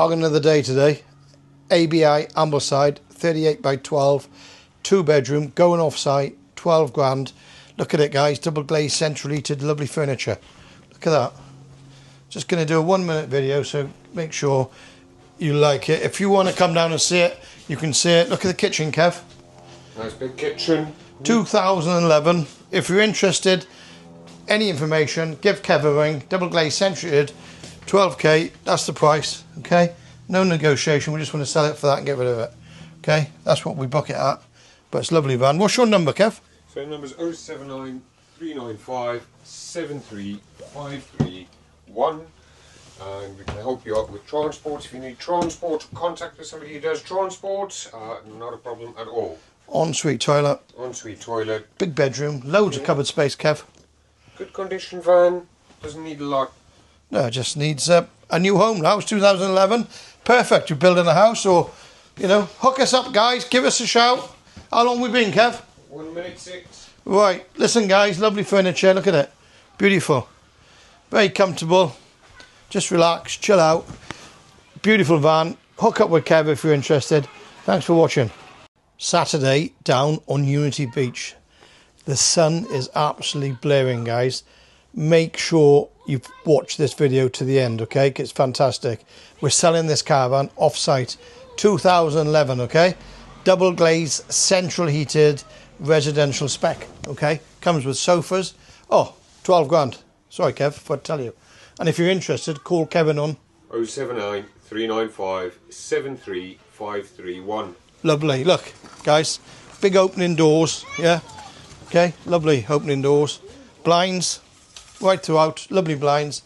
Bargain of the day today. ABI Ambleside 38 by 12, 2-bedroom, going off site, 12 grand. Look at it, guys, double glazed, central heated, lovely furniture. Look at that. Just going to do a 1-minute video, so make sure you like it. If you want to come down and see it, you can see it. Look at the kitchen, Kev. Nice big kitchen. 2011. If you're interested, any information, give Kev a ring. Double glazed, central heated, 12k. That's the price. Okay. No negotiation. We just want to sell it for that and get rid of it. Okay. That's what we book it at. But it's a lovely van. What's your number, Kev? So the number's 079 395 73531. And we can help you out with transport. If you need transport, contact with somebody who does transport. Not a problem at all. Ensuite toilet. Ensuite toilet. Big bedroom. Loads of cupboard space, Kev. Good condition van. Doesn't need a lot. No, it just needs a new home now. It's 2011. Perfect. You're building a house, or, you know, hook us up, guys. Give us a shout. How long we been, Kev? 1 minute 6. Right. Listen, guys. Lovely furniture. Look at it. Beautiful. Very comfortable. Just relax. Chill out. Beautiful van. Hook up with Kev if you're interested. Thanks for watching. Saturday down on Unity Beach. The sun is absolutely blaring, guys. Make sure you watch this video to the end, okay? It's fantastic. We're selling this caravan off-site, 2011, okay? Double glazed, central heated, residential spec, okay? Comes with sofas. Oh, 12 grand. Sorry, Kev, if I tell you. And if you're interested, call Kevin on 079 395 73531. Lovely. Look, guys, big opening doors, yeah? Okay, lovely opening doors. Blinds. Right throughout, lovely blinds,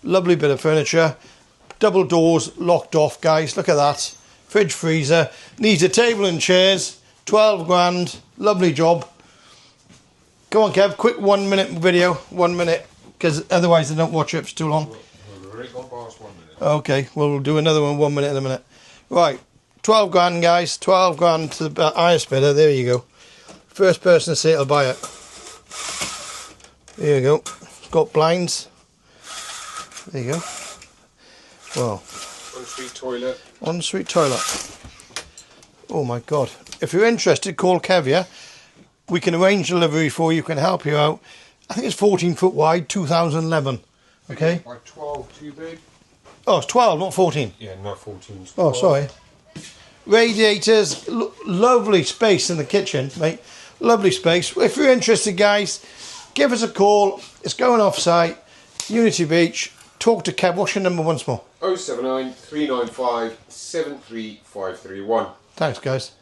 lovely bit of furniture, double doors locked off, guys. Look at that. Fridge, freezer, needs a table and chairs, 12 grand, lovely job. Come on, Kev, quick 1-minute video, 1 minute, because otherwise they don't watch it, it's too long. We've already gone past 1 minute. Okay, well, we'll do another one, 1 minute in a minute. Right, 12 grand, guys, 12 grand to the highest bidder, there you go. First person to see it will buy it. There you go. Got blinds. There you go. Well. Ensuite toilet. Ensuite toilet. Oh my God. If you're interested, call Kev, yeah? We can arrange delivery for you, can help you out. I think it's 14 foot wide, 2011. Okay? By 12, too big? Oh, it's 12, not 14. Yeah, not 14. Oh, sorry. Radiators, lovely space in the kitchen, mate. Lovely space. If you're interested, guys, give us a call. It's going off site, Unity Beach. Talk to Kev. What's your number once more? 079 395 73531. Thanks, guys.